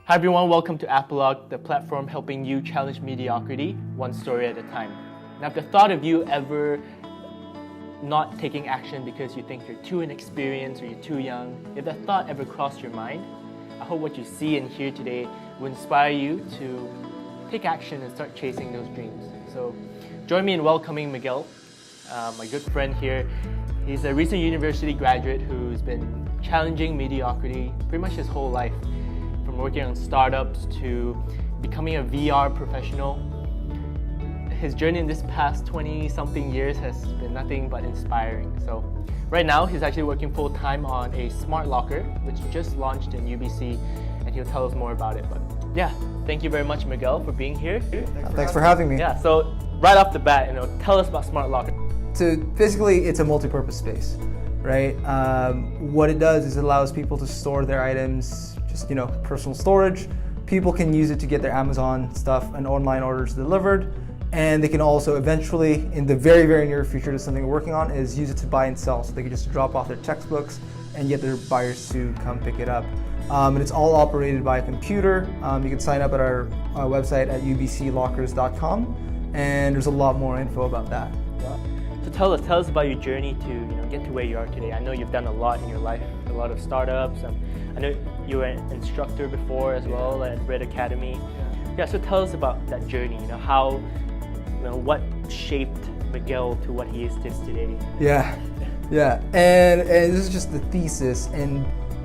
Hi everyone, welcome to Apologue, the platform helping you challenge mediocrity, one story at a time. Now, if the thought of you ever not taking action because you think you're too inexperienced or you're too young, if that thought ever crossed your mind, I hope what you see and hear today will inspire you to take action and start chasing those dreams. So join me in welcoming Miguel, my good friend here. He's a recent university graduate who's been challenging mediocrity pretty much his whole life, from working on startups to becoming a VR professional. His journey in this past 20-something years has been nothing but inspiring. So right now, he's actually working full-time on a smart locker, which just launched in UBC, and he'll tell us more about it. But yeah, thank you very much, Miguel, for being here. Thanks for having me. Yeah, so right off the bat, tell us about smart locker. So basically, it's a multi-purpose space, right? What it does is it allows people to store their items, just personal storage. People can use it to get their Amazon stuff and online orders delivered. And they can also eventually, in the very, very near future, to something we're working on, is use it to buy and sell. So they can just drop off their textbooks and get their buyers to come pick it up. And it's all operated by a computer. You can sign up at our website at ubclockers.com, and there's a lot more info about that. So tell us about your journey to get to where you are today. I know you've done a lot in your life, a lot of startups. I know you were an instructor before as well at Red Academy. Yeah, so tell us about that journey. What shaped Miguel to what he is today? Yeah. And this is just the thesis. And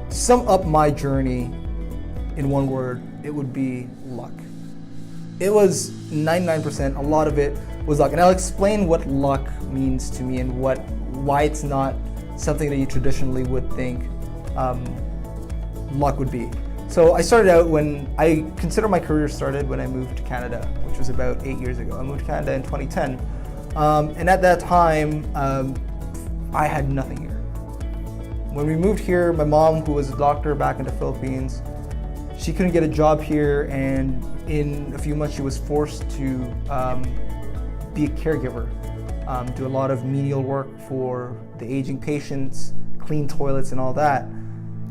to sum up my journey in one word, it would be luck. It was 99%. A lot of it was luck, and I'll explain what luck means to me and why it's not something that you traditionally would think luck would be. So I started out when I consider my career started when I moved to Canada, which was about 8 years ago. I moved to Canada in 2010, and at that time, I had nothing here. When we moved here, my mom, who was a doctor back in the Philippines, she couldn't get a job here, and in a few months she was forced to be a caregiver, do a lot of menial work for the aging patients, clean toilets and all that.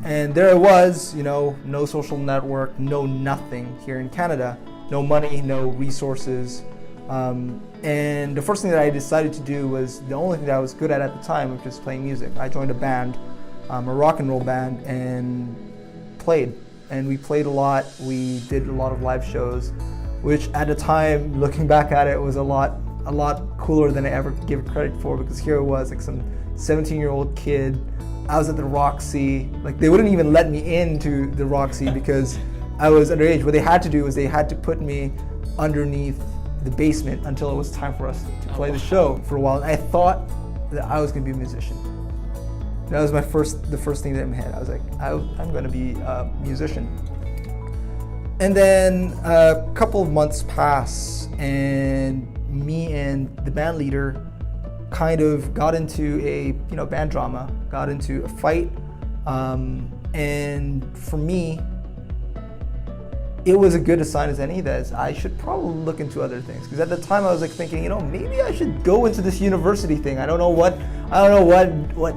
And there I was, no social network, no nothing here in Canada, no money, no resources. And the first thing that I decided to do was the only thing that I was good at the time, which was playing music. I joined a band, a rock and roll band, and played. And we played a lot. We did a lot of live shows, which at the time, looking back at it, was a lot cooler than I ever give credit for, because here it was, like some 17-year-old kid. I was at the Roxy. Like, they wouldn't even let me into the Roxy because I was underage. What they had to do was they had to put me underneath the basement until it was time for us to play the show for a while. And I thought that I was going to be a musician. That was the first thing that in my head. I was like, I'm going to be a musician. And then a couple of months pass, and me and the band leader kind of got into a band drama, got into a fight, and for me, it was a good sign as any that I should probably look into other things, because at the time I was thinking, maybe I should go into this university thing. I don't know what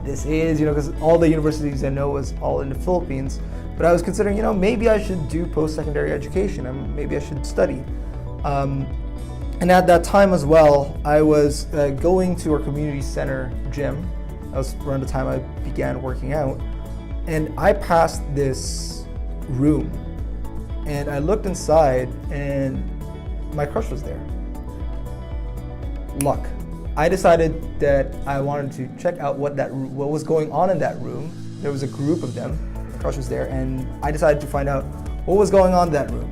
this is, because all the universities I know was all in the Philippines, but I was considering, maybe I should do post-secondary education, and maybe I should study. And at that time as well, I was going to our community center gym. That was around the time I began working out. And I passed this room, and I looked inside, and my crush was there. Luck. I decided that I wanted to check out what was going on in that room. There was a group of them. My crush was there, and I decided to find out what was going on in that room.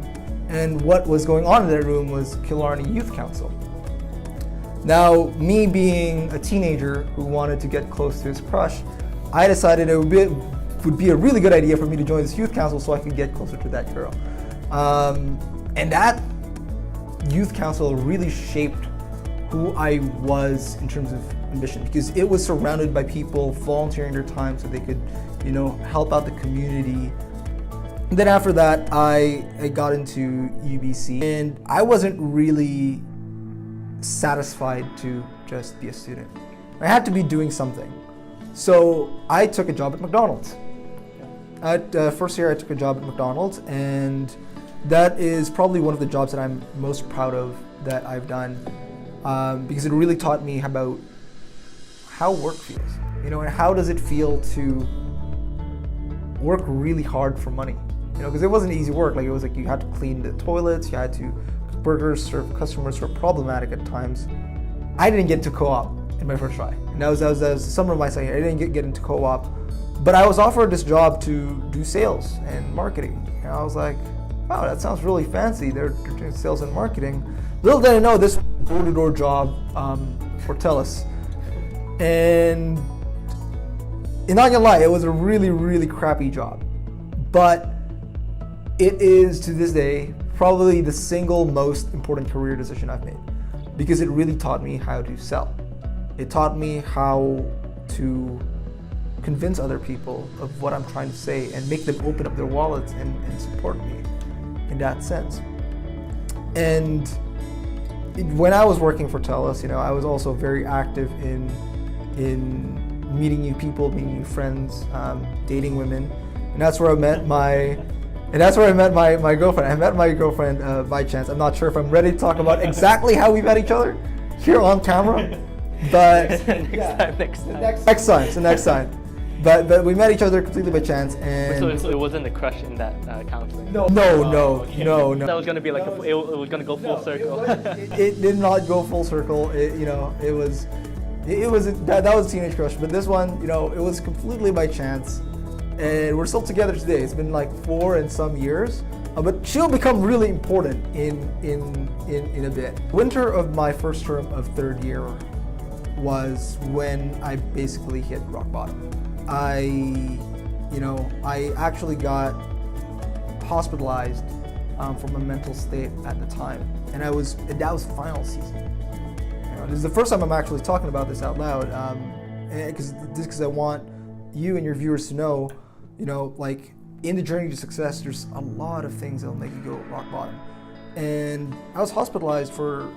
And what was going on in that room was Killarney Youth Council. Now, me being a teenager who wanted to get close to his crush, I decided it would be a really good idea for me to join this youth council so I could get closer to that girl. And that youth council really shaped who I was in terms of ambition, because it was surrounded by people volunteering their time so they could, help out the community. And then after that, I got into UBC, and I wasn't really satisfied to just be a student. I had to be doing something. So I took a job at McDonald's. First year I took a job at McDonald's, and that is probably one of the jobs that I'm most proud of that I've done, because it really taught me about how work feels, and how does it feel to work really hard for money, because it wasn't easy work. Like, it was like you had to clean the toilets, you had to cook burgers, serve customers who were problematic at times. I didn't get to co-op in my first try, and that was the summer of my second year. I didn't get into co-op, but I was offered this job to do sales and marketing, and I was like, wow, that sounds really fancy. They're doing sales and marketing. Little did I know this was a door-to-door job for TELUS. And not gonna lie, it was a really, really crappy job. But it is, to this day, probably the single most important career decision I've made, because it really taught me how to sell. It taught me how to convince other people of what I'm trying to say and make them open up their wallets and support me in that sense. And when I was working for TELUS, I was also very active in meeting new people, meeting new friends, dating women, and that's where I met my girlfriend. I met my girlfriend by chance. I'm not sure if I'm ready to talk about exactly how we met each other here on camera, but next time. But we met each other completely by chance, and so it wasn't a crush in that counseling. No. That was gonna be like it was gonna go full circle. It did not go full circle. That was a teenage crush. But this one, it was completely by chance, and we're still together today. It's been like 4 and some years, but she'll become really important in a bit. Winter of my first term of third year was when I basically hit rock bottom. I actually got hospitalized from a mental state at the time, and that was final season. This is the first time I'm actually talking about this out loud, because I want you and your viewers to know, like, in the journey to success, there's a lot of things that'll make you go rock bottom. And I was hospitalized for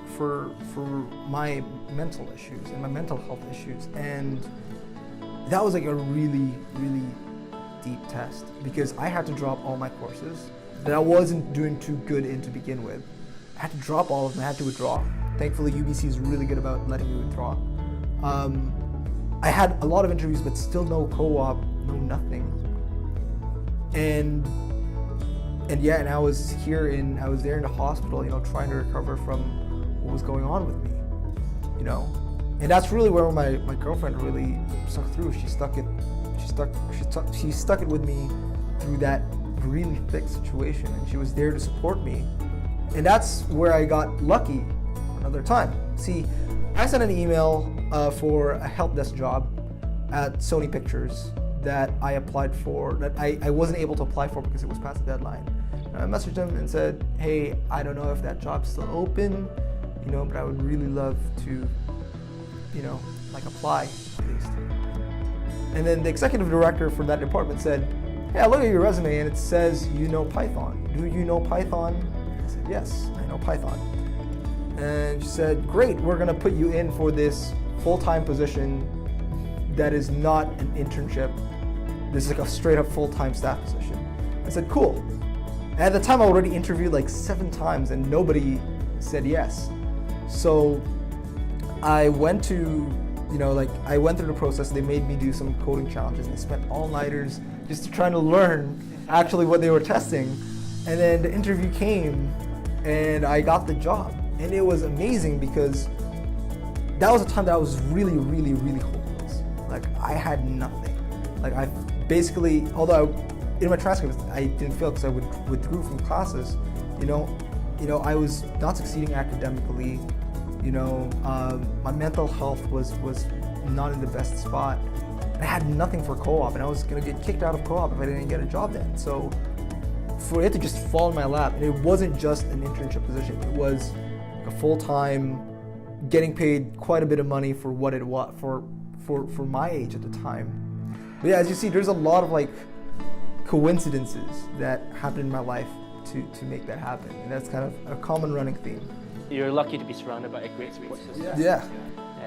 my mental issues and my mental health issues, and that was like a really, really deep test, because I had to drop all my courses that I wasn't doing too good in to begin with. I had to drop all of them. I had to withdraw. Thankfully, UBC is really good about letting me withdraw. I had a lot of interviews, but still no co-op, no nothing. And I was there in the hospital, trying to recover from what was going on with me, And that's really where my girlfriend really stuck through. She stuck it with me through that really thick situation, and she was there to support me. And that's where I got lucky another time. See, I sent an email for a help desk job at Sony Pictures that I applied for, that I wasn't able to apply for because it was past the deadline. And I messaged them and said, hey, I don't know if that job's still open, but I would really love to, apply at least. And then the executive director for that department said, hey, I look at your resume and it says you know Python. Do you know Python? I said, yes, I know Python. And she said, great, we're gonna put you in for this full-time position that is not an internship. This is like a straight up full-time staff position. I said, cool. And at the time I already interviewed like 7 times and nobody said yes. So I went through the process. They made me do some coding challenges. They spent all-nighters just to try to learn actually what they were testing. And then the interview came and I got the job. And it was amazing because that was a time that I was really, really, really hopeless. Like, I had nothing. Like, I basically, although in my transcripts I didn't fail because I withdrew from classes, I was not succeeding academically. My mental health was not in the best spot. I had nothing for co-op, and I was gonna get kicked out of co-op if I didn't get a job then. So for it to just fall in my lap, and it wasn't just an internship position, it was a full-time, getting paid quite a bit of money for what it was for my age at the time. But yeah, as you see, there's a lot of like coincidences that happened in my life to make that happen, and that's kind of a common running theme. You're lucky to be surrounded by a great support system. Yeah.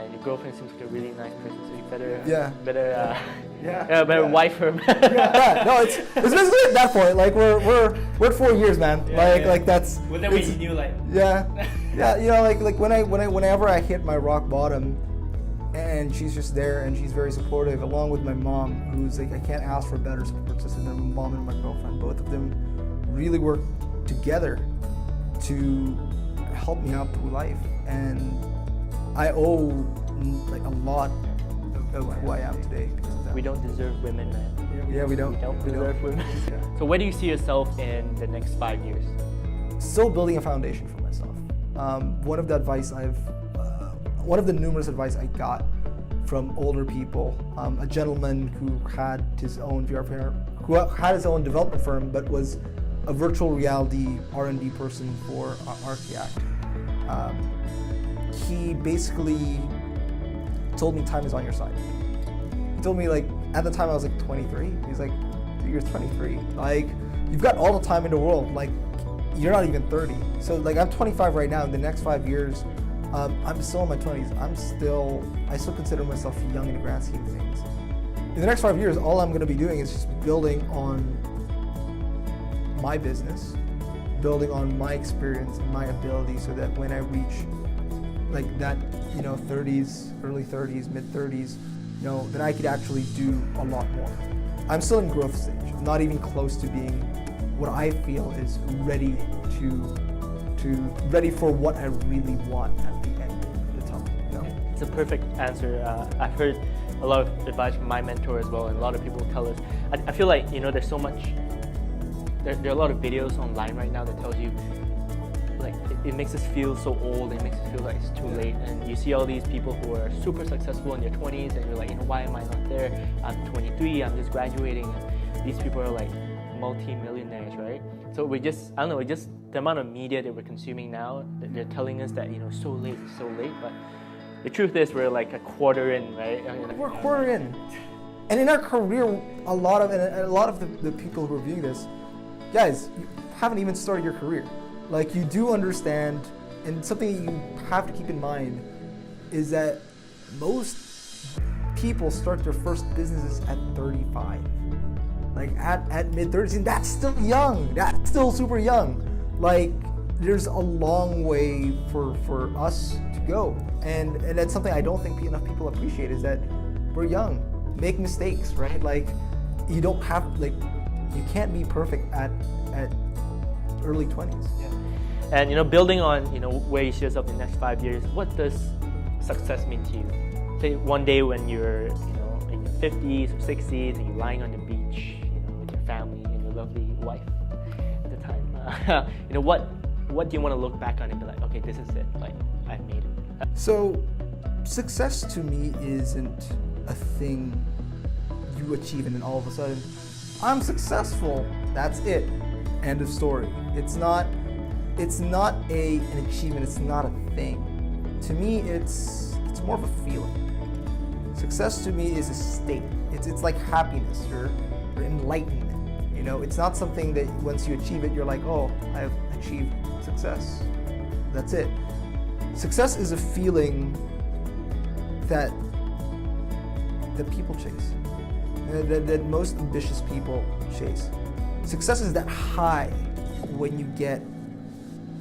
and your girlfriend seems like a really nice person, so you better better wife her. No, it's basically at that point. Like we're at 4 years, man. Like that's. Well, then when you knew, like. Yeah. You know, like whenever I hit my rock bottom, and she's just there and she's very supportive, along with my mom, who's like, I can't ask for a better support system than my mom and my girlfriend. Both of them really work together to help me out through life, and I owe like a lot of who I am today because of that. We don't deserve women, man. Yeah, we don't. We don't deserve women. So where do you see yourself in the next 5 years? Still building a foundation for myself. One of the numerous advice I got from older people, a gentleman who had his own development firm, but was a virtual reality R&D person for Archaeact. He basically told me time is on your side. He told me, like, at the time I was like 23. He's like, you're 23. Like, you've got all the time in the world. Like, you're not even 30. So like, I'm 25 right now. In the next 5 years, I'm still in my 20s. I still consider myself young in the grand scheme of things. In the next 5 years, all I'm going to be doing is just building on my business, building on my experience and my ability, so that when I reach like that, 30s, early 30s, mid 30s, then I could actually do a lot more. I'm still in growth stage. I'm not even close to being what I feel is ready for what I really want at the end of the tunnel. It's a perfect answer. I've heard a lot of advice from my mentor as well, and a lot of people tell us. I feel like there's so much. There are a lot of videos online right now that tells you, like, it makes us feel so old. It makes us feel like it's too late. And you see all these people who are super successful in their 20s, and you're like, why am I not there? I'm 23. I'm just graduating, and these people are like multi-millionaires, right? So just the amount of media that we're consuming now, they're telling us that, so late. But the truth is, we're like a quarter in, right? We're a quarter in. And in our career, a lot of the people who are viewing this, guys, you haven't even started your career. Like, you do understand, and something you have to keep in mind is that most people start their first businesses at 35. Like at mid-30s, and that's still young. That's still super young. Like, there's a long way for us to go. And that's something I don't think enough people appreciate, is that we're young. Make mistakes, right? Like, you don't have, like, you can't be perfect at early 20s. Yeah. And building on where you see yourself in the next 5 years, what does success mean to you? Say one day when you're in your 50s or 60s and you're lying on the beach, with your family and your lovely wife at the time. What do you want to look back on and be like, okay, this is it. Like, I've made it. So, success to me isn't a thing you achieve and then all of a sudden, I'm successful. That's it. End of story. It's not an achievement. It's not a thing. To me, it's more of a feeling. Success to me is a state. It's like happiness or enlightenment. It's not something that once you achieve it, you're like, oh, I've achieved success. That's it. Success is a feeling that people chase, that most ambitious people chase. Success is that high when you get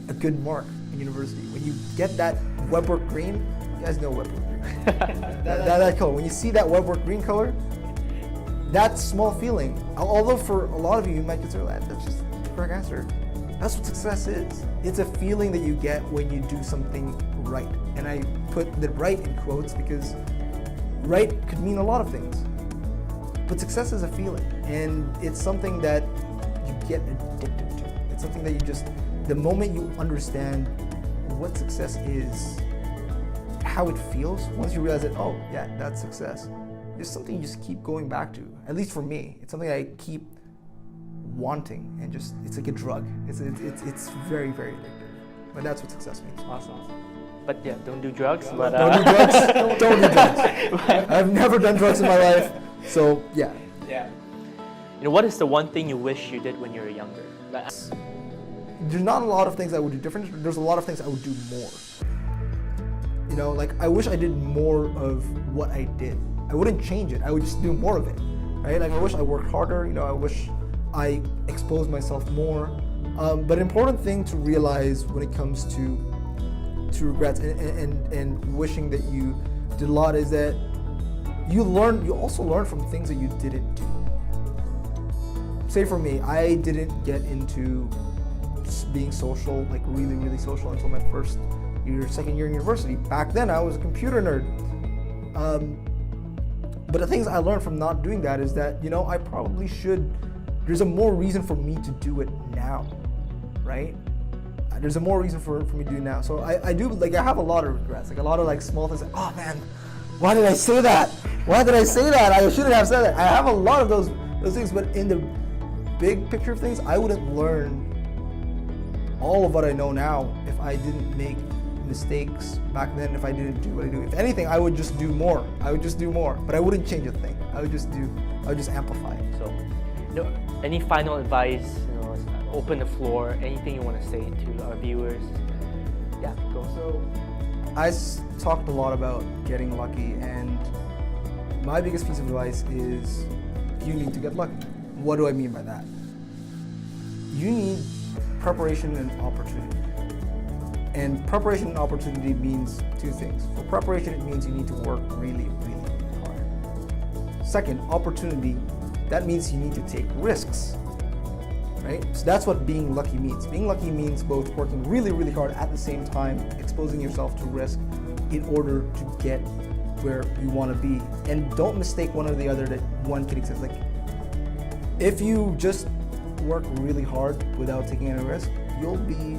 a good mark in university. When you get that Webwork green, you guys know Webwork green. that color. When you see that Webwork green color, that small feeling, although for a lot of you might consider that's just the correct answer. That's what success is. It's a feeling that you get when you do something right. And I put the right in quotes because right could mean a lot of things. But success is a feeling, and it's something that you get addicted to. It's something that the moment you understand what success is, how it feels, once you realize that, oh yeah, that's success, it's something you just keep going back to. At least for me, it's something I keep wanting, and it's like a drug. It's very, very addictive. But that's what success means. Awesome. But yeah, don't do drugs. Don't do drugs. Don't do drugs. I've never done drugs in my life. So yeah. Yeah. What is the one thing you wish you did when you were younger? There's not a lot of things I would do different. There's a lot of things I would do more. You know, like I wish I did more of what I did. I wouldn't change it. I would just do more of it, right? Like I wish I worked harder. You know, I wish I exposed myself more. But an important thing to realize when it comes to regrets and wishing that you did a lot is that you also learn from things that you didn't do. Say for me, I didn't get into being social, like really, really social until my second year in university. Back then I was a computer nerd. But the things I learned from not doing that is that, you know, I probably should, there's a more reason for me to do it now, right? There's a more reason for me to do it now. So I do, like, I have a lot of regrets, like a lot of like small things, like, oh man, why did I say that? Why did I say that? I shouldn't have said that. I have a lot of those things, but in the big picture of things, I wouldn't learn all of what I know now if I didn't make mistakes back then, if I didn't do what I do. If anything, I would just do more. But I wouldn't change a thing. I would just amplify it. So, you know, any final advice, you know, open the floor, anything you want to say to our viewers? Yeah, go. So, I talked a lot about getting lucky, and my biggest piece of advice is you need to get lucky. What do I mean by that? You need preparation and opportunity. And preparation and opportunity means two things. For preparation, it means you need to work really, really hard. Second, opportunity, that means you need to take risks, right? So that's what being lucky means. Being lucky means both working really, really hard at the same time, exposing yourself to risk in order to get where you want to be. And don't mistake one or the other, that one can exist. Like, if you just work really hard without taking any risk, you'll be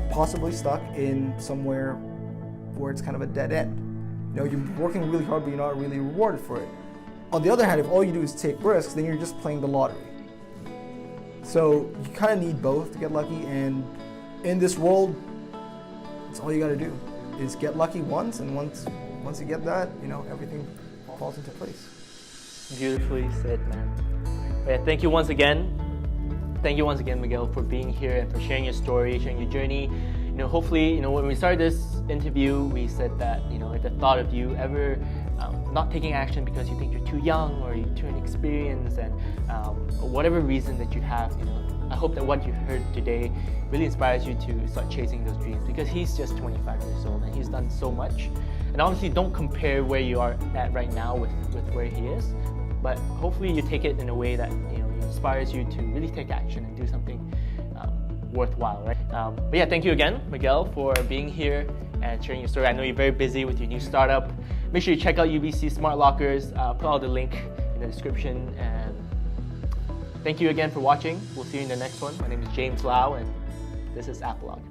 possibly stuck in somewhere where it's kind of a dead end. You know, you're working really hard, but you're not really rewarded for it. On the other hand, if all you do is take risks, then you're just playing the lottery. So you kind of need both to get lucky, and in this world, that's all you got to do is get lucky once, and once you get that, you know, everything falls into place. Beautifully said, man. Yeah, thank you once again. Thank you once again, Miguel, for being here and for sharing your story, sharing your journey. You know, hopefully, you know, when we started this interview, we said that, you know, if the thought of you ever not taking action because you think you're too young or you're too inexperienced, and whatever reason that you have, you know, I hope that what you heard today really inspires you to start chasing those dreams, because he's just 25 years old and he's done so much. And obviously, don't compare where you are at right now with where he is, but hopefully you take it in a way that, you know, inspires you to really take action and do something worthwhile, right? But yeah, thank you again, Miguel, for being here and sharing your story. I know you're very busy with your new startup. Make sure you check out UBC Smartlockers. Put all the link in the description. And thank you again for watching. We'll see you in the next one. My name is James Lau, and this is Apologue.